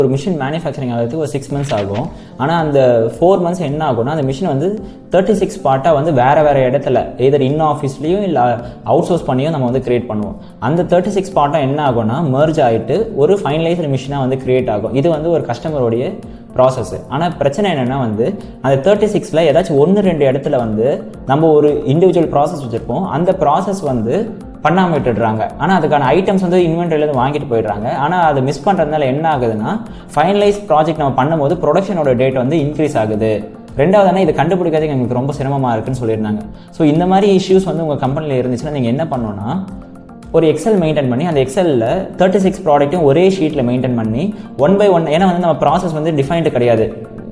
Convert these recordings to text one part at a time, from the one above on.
ஒரு machine manufacturing ஆகிறதுக்கு ஒரு 6 months ஆகும். ஆனால் அந்த 4 months என்ன ஆகும்னா அந்த மிஷின் வந்து 36 பார்ட்டாக வந்து வேறு இடத்துல எதர் இன் ஆஃபீஸ்லேயும் இல்லை அவுட் சோர்ஸ் பண்ணியும் நம்ம வந்து கிரியேட் பண்ணுவோம். அந்த 36 பார்ட்டாக என்ன ஆகும்னா மெர்ஜ் ஆகிட்டு ஒரு ஃபைனலைஸ்டு மிஷினாக வந்து கிரியேட் ஆகும். இது வந்து ஒரு கஸ்டமருடைய ப்ராசஸ். ஆனால் பிரச்சனை என்னென்னா வந்து அந்த 36ல் ஏதாச்சும் 1-2 இடத்துல வந்து நம்ம ஒரு இண்டிவிஜுவல் ப்ராசஸ் வச்சுருப்போம். அந்த ப்ராசஸ் வந்து பண்ணாமல் விட்டுடுறாங்க. ஆனால் அதுக்கான ஐட்டம்ஸ் வந்து இன்வென்ட்ரியிலேருந்து வாங்கிட்டு போயிடுறாங்க. ஆனால் அதை மிஸ் பண்ணுறதுனால என்ன ஆகுதுன்னா ஃபைனலைஸ் ப்ராஜெக்ட் நம்ம பண்ணும்போது ப்ரொடக்ஷனோட டேட் வந்து இன்க்ரீஸ் ஆகுது. ரெண்டாவதுனா இதை கண்டுபிடிக்கிறதுக்கு எங்களுக்கு ரொம்ப சிரமமாக இருக்குன்னு சொல்லியிருந்தாங்க. ஸோ இந்த மாதிரி இஷ்யூஸ் வந்து உங்கள் கம்பெனியில் இருந்துச்சுன்னா நீங்கள் என்ன பண்ணணும்னா ஒரு எக்ஸல் மெயின்டைன் பண்ணி அந்த எக்ஸலில் 36 ப்ராடக்ட்டையும் ஒரே ஷீட்டில் மெயின்டைன் பண்ணி 1 by 1 ஏன்னா வந்து நம்ம ப்ராசஸ் வந்து டிஃபைன்டு கிடையாது.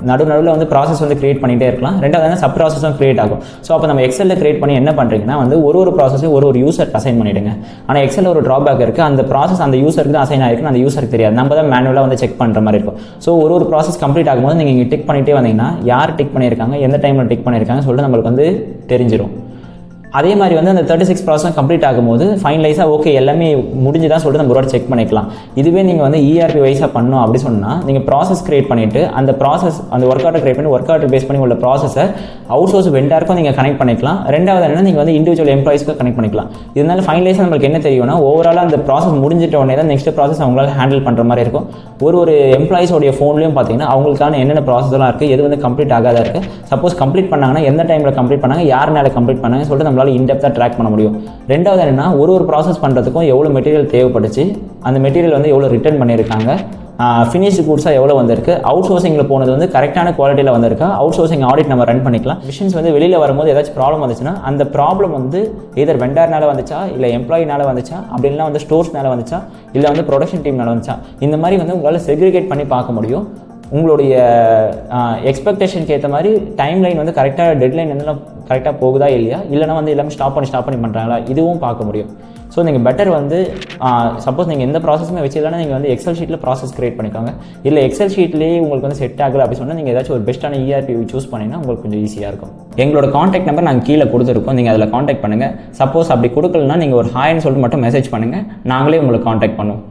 நடுவில் வந்து ப்ராசஸ் வந்து கிரியேட் பண்ணிகிட்டே இருக்கலாம். ரெண்டாவது சப் ப்ராசஸும் கிரியேட் ஆகும். ஸோ அப்போ நம்ம எக்ஸலில் கிரியேட் பண்ணி என்ன பண்ணுறீங்கன்னா வந்து ஒரு ப்ராசஸையும் ஒரு யூசருக்கு அசைன் பண்ணிவிடுங்க. ஆனால் எக்ஸலில் ஒரு ட்ராபேக் இருக்குது. அந்த ப்ராசஸ் அந்த யூசருக்கு தான் அசைன் ஆகிருக்குன்னு அந்த யூசருக்கு தெரியாது. நம்ம தான் மேனுவலாக வந்து செக் பண்ணுற மாதிரி இருக்கும். ஸோ ஒரு ப்ராசஸ் கம்ப்ளீட் ஆகும்போது நீங்கள் இங்கே டிக் பண்ணிகிட்டே வந்தீங்கன்னா யார் டிக் பண்ணியிருக்காங்க, எந்த டைமில் டிக் பண்ணியிருக்காங்க சொல்லிட்டு நம்மளுக்கு வந்து தெரிஞ்சிடும். அதே மாதிரி வந்து அந்த 36 ப்ராசஸ் கம்ப்ளீட் ஆகும்போது ஃபைனலைஸாக ஓகே எல்லாமே முடிஞ்சுதான் சொல்லிட்டு நம்ம ஒரு செக் பண்ணிக்கலாம். இதுவே நீங்கள் வந்து இஆர்பி வைஸாக பண்ணணும் அப்படி சொன்னால் நீங்கள் ப்ராசஸ் கிரியேட் பண்ணிவிட்டு அந்த ப்ராசஸ் அந்த ஒர்க் ஆர்டர் கிரியேட் பண்ணி ஒர்க் ஆர்டர் பேஸ் பண்ணி உள்ள ப்ராசஸை அவுட் சோர்ஸ் வெண்டாருக்கும் நீங்கள் கனெக்ட் பண்ணிக்கலாம். ரெண்டாவது என்ன நீங்கள் வந்து இண்டிவிஜுவல் எம்ப்ளாயிஸ்க்கு கனெக்ட் பண்ணிக்கலாம். இதனால ஃபைனலைஸாக நம்மளுக்கு என்ன தெரியும்னா ஓவராலாக அந்த ப்ராசஸ் முடிஞ்சிட்ட உடனே தான் நெக்ஸ்ட் ப்ராசஸ் அவங்களால ஹேண்டில் பண்ணுற மாதிரி இருக்கும். ஒரு எம்ப்ளாயிஸோடைய ஃபோன்லையும் பார்த்தீங்கன்னா அவங்களுக்கான என்னென்ன ப்ராசஸ்லாம் இருக்குது, எது வந்து கம்ப்ளீட் ஆகாத இருக்குது, சப்போஸ் கம்ப்ளீட் பண்ணாங்கன்னா எந்த டைமில் கம்ப்ளீட் பண்ணாங்க, யாருனால கம்ப்ளீட் பண்ணாங்க சொல்லிட்டு நம்மளால இன்டெப்த்தாக ட்ராக் பண்ண முடியும். ரெண்டாவது என்னன்னா ஒரு ப்ராசஸ் பண்ணுறதுக்கும் எவ்வளோ மெட்டீரியல் தேவைப்பட்டுச்சு, அந்த மெட்டீரியல் வந்து எவ்வளோ ரிட்டர்ன் பண்ணியிருக்காங்க, ஃபினிஷ்டு கூட்ஸாக எவ்வளோ வந்திருக்கு, அவுட் சோர்சிங்கில் போனது வந்து கரெக்டான குவாலிட்டியில் வந்திருக்கா, அவுட் சோர்சிங் ஆடிட் நம்ம ரன் பண்ணிக்கலாம். மிஷின்ஸ் வந்து வெளியில் வரும்போது ஏதாச்சும் ப்ராப்ளம் வந்துச்சுன்னா அந்த ப்ராப்ளம் வந்து எதர் வெண்டார்னால வந்துச்சா, இல்லை எம்ப்ளாயினால வந்துச்சா, அப்படின்னா வந்து ஸ்டோர்ஸ்னால வந்துச்சா, இல்லை வந்து ப்ரொடக்ஷன் டீம்னால வந்துச்சா, இந்த மாதிரி வந்து உங்களால் செக்ரிகேட் பண்ணி பார்க்க முடியும். உங்களுடைய எக்ஸ்பெக்டேஷனுக்கு ஏற்ற மாதிரி டைம் லைன் வந்து கரெக்டாக டெட்லைன் என்னெல்லாம் கரெக்டாக போகுதா இல்லையா, இல்லைனா வந்து எல்லாமே ஸ்டாப் பண்ணி பண்ணுறாங்களா, இதுவும் பார்க்க முடியும். ஸோ நீங்கள் பெட்டர் வந்து சப்போஸ் நீங்கள் எந்த ப்ராசஸுமே வச்சுருந்தாலும் நீங்கள் வந்து எக்ஸல் ஷீட்டில் ப்ராசஸ் கிரியேட் பண்ணிக்கோங்க. இல்லை எக்ஸல் ஷீட்லேயே உங்களுக்கு வந்து செட் ஆகலை அப்படி சொன்னால் நீங்கள் ஏதாச்சும் ஒரு பெஸ்ட்டான இஆர்பி சூஸ் பண்ணிங்கன்னா உங்களுக்கு கொஞ்சம் ஈஸியாக இருக்கும். எங்களோட காண்டாக்ட் நம்பர் நாங்கள் கீழே கொடுத்துருக்கோம். நீங்கள் அதில் காண்டாக்ட் பண்ணுங்கள். சப்போஸ் அப்படி கொடுக்கலன்னா நீங்கள் ஒரு ஹாய்னு சொல்லிட்டு மட்டும் மெசேஜ் பண்ணுங்கள். நாங்களே உங்களுக்கு காண்டாக்ட் பண்ணுவோம்.